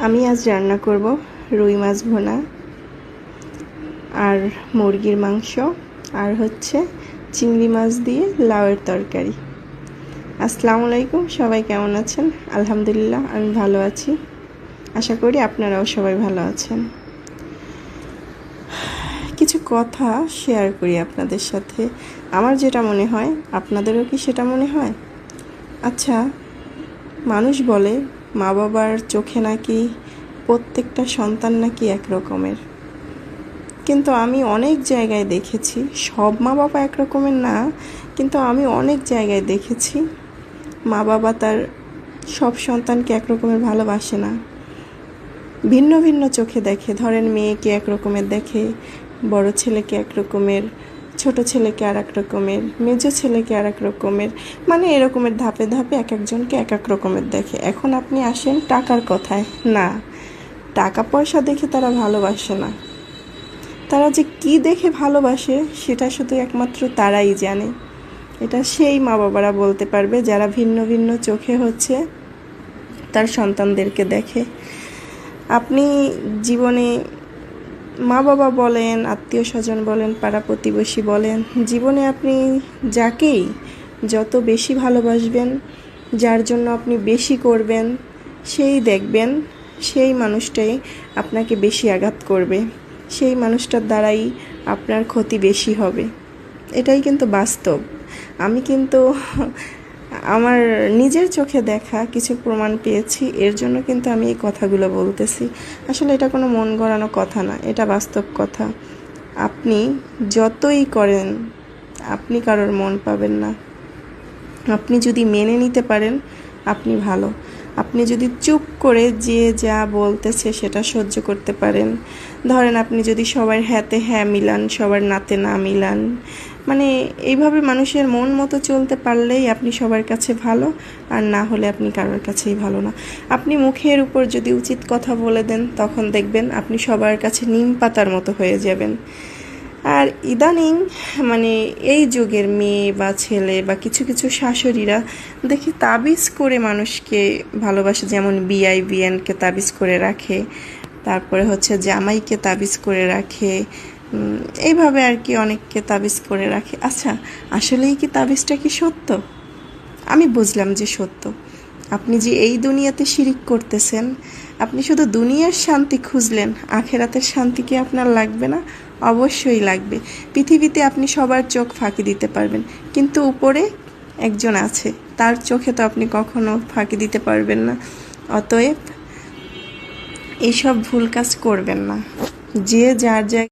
আমি আজ রান্না করব রুই মাছ ভুনা আর মুরগির মাংস আর হচ্ছে চিংড়ি মাছ দিয়ে লাউয়ের তরকারি। আসসালামু আলাইকুম, সবাই কেমন আছেন? আলহামদুলিল্লাহ আমি ভালো আছি, আশা করি আপনারাও সবাই ভালো আছেন। কিছু কথা শেয়ার করি আপনাদের সাথে। আমার যেটা মনে হয় আপনাদেরও কি সেটা মনে হয়? আচ্ছা, মানুষ বলে মা বাবার চোখে নাকি প্রত্যেকটা সন্তান নাকি এক রকমের, কিন্তু আমি অনেক জায়গায় দেখেছি, সব মা বাবা এক রকমের না, কিন্তু আমি অনেক জায়গায় দেখেছি মা বাবা তার সব সন্তানকে এক রকমের ভালোবাসে না, ভিন্ন ভিন্ন চোখে দেখে। ধরেন মেয়েকে এক রকমের দেখে, বড় ছেলেকে এক রকমের, ছোট ছেলেকে আর এক রকমের, মেজো ছেলেকে আর এক রকমের, মানে এরকমের ধাপে ধাপে এক একজনকে এক এক রকমের দেখে। এখন আপনি আসেন টাকার কথায়, না, টাকা পয়সা দেখে তারা ভালোবাসে না, তারা যে কি দেখে ভালোবাসে সেটা শুধু একমাত্র তারাই জানে। এটা সেই মা বাবারা বলতে পারবে যারা ভিন্ন ভিন্ন চোখে হচ্ছে তার সন্তানদেরকে দেখে। আপনি জীবনে মা বাবা বলেন, আত্মীয় স্বজন বলেন, পাড়া প্রতিবেশী বলেন, জীবনে আপনি যাকেই যত বেশি ভালোবাসবেন, যার জন্য আপনি বেশি করবেন, সেই দেখবেন সেই মানুষটাই আপনাকে বেশি আঘাত করবে, সেই মানুষটার দ্বারাই আপনার ক্ষতি বেশি হবে। এটাই কিন্তু বাস্তব। আমি কিন্তু আমার নিজের চোখে দেখা কিছু প্রমাণ পেয়েছি, এর জন্য কিন্তু আমি এই কথাগুলো বলতেছি। আসলে এটা কোনো মন গড়ানো কথা না, এটা বাস্তব কথা। আপনি যতই করেন আপনি কারোর মন পাবেন না। আপনি যদি মেনে নিতে পারেন আপনি ভালো, আপনি যদি চুপ করে যে যা বলতেছে সেটা সহ্য করতে পারেন, ধরেন আপনি যদি সবার হ্যাঁতে হ্যাঁ মিলান, সবার নাতে না মিলান, মানে এইভাবে মানুষের মন মতো চলতে পারলেই আপনি সবার কাছে ভালো, আর না হলে আপনি কারোর কাছেই ভালো না। আপনি মুখের উপর যদি উচিত কথা বলে দেন তখন দেখবেন আপনি সবার কাছে নিম পাতার মতো হয়ে যাবেন। আর ইদানিং মানে এই যুগের মেয়ে বা ছেলে বা কিছু কিছু শাশুড়িরা দেখি তাবিজ করে মানুষকে ভালোবাসে, যেমন বিআইবিএনকে তাবিজ করে রাখে, তারপরে হচ্ছে জামাইকে তাবিজ করে রাখে, এইভাবে আর কি অনেককে তাবিজ করে রাখে। আচ্ছা, আসলেই কি তাবিজটা কি সত্য? আমি বুঝলাম যে সত্য। আপনি যে এই দুনিয়াতে শিরিক করতেছেন, আপনি শুধু দুনিয়ার শান্তি খুঁজলেন, আখেরাতের শান্তি কি আপনার লাগবে না? অবশ্যই লাগবে। পৃথিবীতে আপনি সবার চোখ ফাঁকি দিতে পারবেন, কিন্তু উপরে একজন আছে, তার চোখে তো আপনি কখনো ফাঁকি দিতে পারবেন না। অতএব এইসব ভুল কাজ করবেন না। যে যার জায়গায়